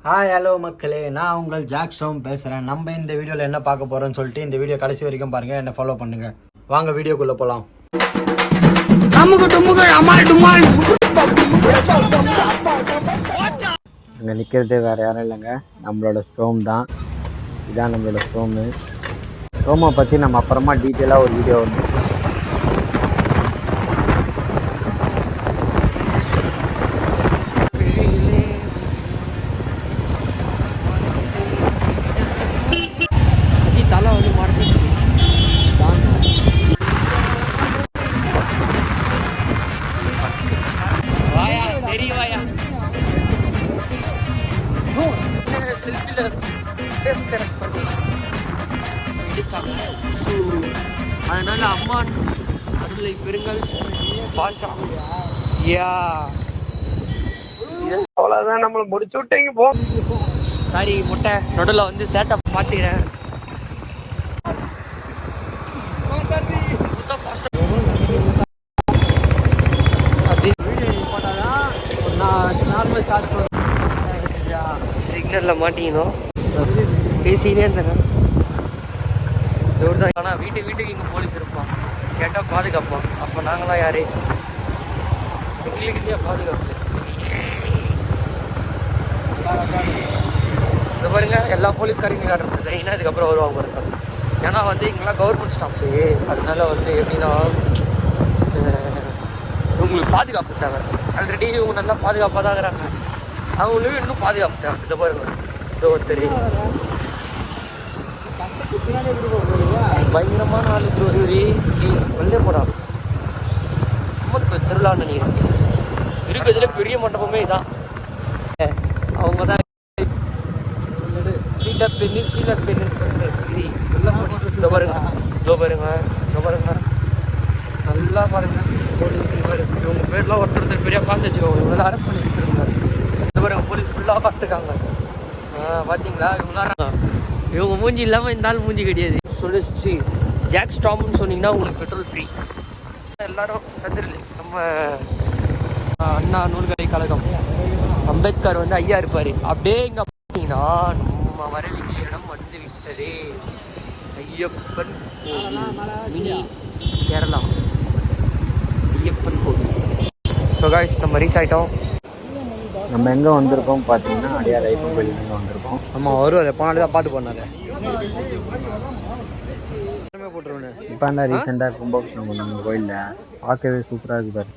Hi hello மக்களே, நான் உங்கள் ஜாக் ஸ்டோம் பேசுகிறேன். நம்ம இந்த வீடியோவில் என்ன பார்க்க போகிறோம்னு சொல்லிட்டு இந்த வீடியோ கடைசி வரைக்கும் பாருங்கள், என்ன ஃபாலோ பண்ணுங்கள். வாங்க வீடியோக்குள்ளே போகலாம். அங்கே நிற்கிறது வேறு யாரும் இல்லைங்க, நம்மளோட ஸ்டோம் தான். இதான் நம்மளோட ஸ்டோமு. ஸ்டோமை பற்றி நம்ம அப்புறமா டீட்டெயிலாக ஒரு வீடியோ வந்து அதனால அம்மான் அருளை பெருங்கள் பாஷா. அவ்வளோதான், நம்மளை முடிச்சு விட்டீங்க போ. சாரி முட்டை நடுவில் வந்து சேட்டை பார்த்துக்கிறேன். சிக்னலில் மாட்டிக்கணும், பேசினே இருந்தேன். ஆனால் வீட்டுக்கு இங்கே போலீஸ் இருப்பான், கேட்டால் பாதுகாப்பான். அப்போ நாங்களாம் யாரு? எங்களுக்கிட்டே பாதுகாப்பு. இந்த பாருங்க, எல்லா போலீஸ்காரங்க காட்டுறது ஏன்னா இதுக்கப்புறம் வருவாங்க பாருங்க. ஏன்னா வந்து இங்கெல்லாம் கவர்மெண்ட் ஸ்டாஃபு, அதனால வந்து எப்படின்னா உங்களுக்கு பாதுகாப்பு தேவை. ஆல்ரெடி இவங்க நல்லா பாதுகாப்பாக தான் இருக்கிறாங்க, அவங்களும் இன்னும் பாதுகாப்பு தேவை. இந்த பாருங்க, இந்த ஒருத்தர் பயங்கரமான ஆளுக்கு ஒரு வெள்ளே போடா. ரொம்ப திருவிழான்னு நினைக்கிறேன். இருக்கிறதுல பெரிய மண்டபமே இதான். அவங்க தான் சீலர் பெண்ணுன்னு சொல்லிட்டு இதோ பாருங்க, நல்லா பாருங்க. போலீஸ் இவங்க பேர்லாம் ஒருத்தர் பெரிய பார்த்து வச்சுக்கோங்க, இவங்களாம் அரெஸ்ட் பண்ணி வச்சுருக்காங்க. இந்த பாருங்க, போலீஸ் ஃபுல்லாக பார்த்துருக்காங்க. பார்த்தீங்களா? இவங்க மூஞ்சி இல்லாமல் இந்த நாள் மூஞ்சி கிடையாது. சொல்லி ஜாக் ஸ்டாம்னு சொன்னீங்கன்னா உங்களுக்கு பெட்ரோல் ஃப்ரீ. எல்லாரும் சந்திரலி நம்ம அண்ணா நூல்கலை கழகம் அம்பேத்கர் வந்து ஐயா இருப்பார். அப்படியே இங்கே பார்த்தீங்கன்னா நம்ம வர வேண்டிய இடம் வந்து விட்டது. ஐயப்பன் கோவில், மினி கேரளா ஐயப்பன் கோவில். ஸோ காய்ஸ், நம்ம ரீச் ஆகிட்டோம். நம்ம எங்கே வந்திருக்கோம் பார்த்தீங்கன்னா அடியார் ஐயப்பன் கோயிலுக்கு வந்திருக்கோம். நம்ம வருவார், போனாலே தான் பாட்டு பண்ணாரு. இப்போ தான் ரீசெண்டாக கும்பாபிஷேகம் பண்ணாங்க கோயிலில். பார்க்கவே சூப்பராக இருக்குது பாரு.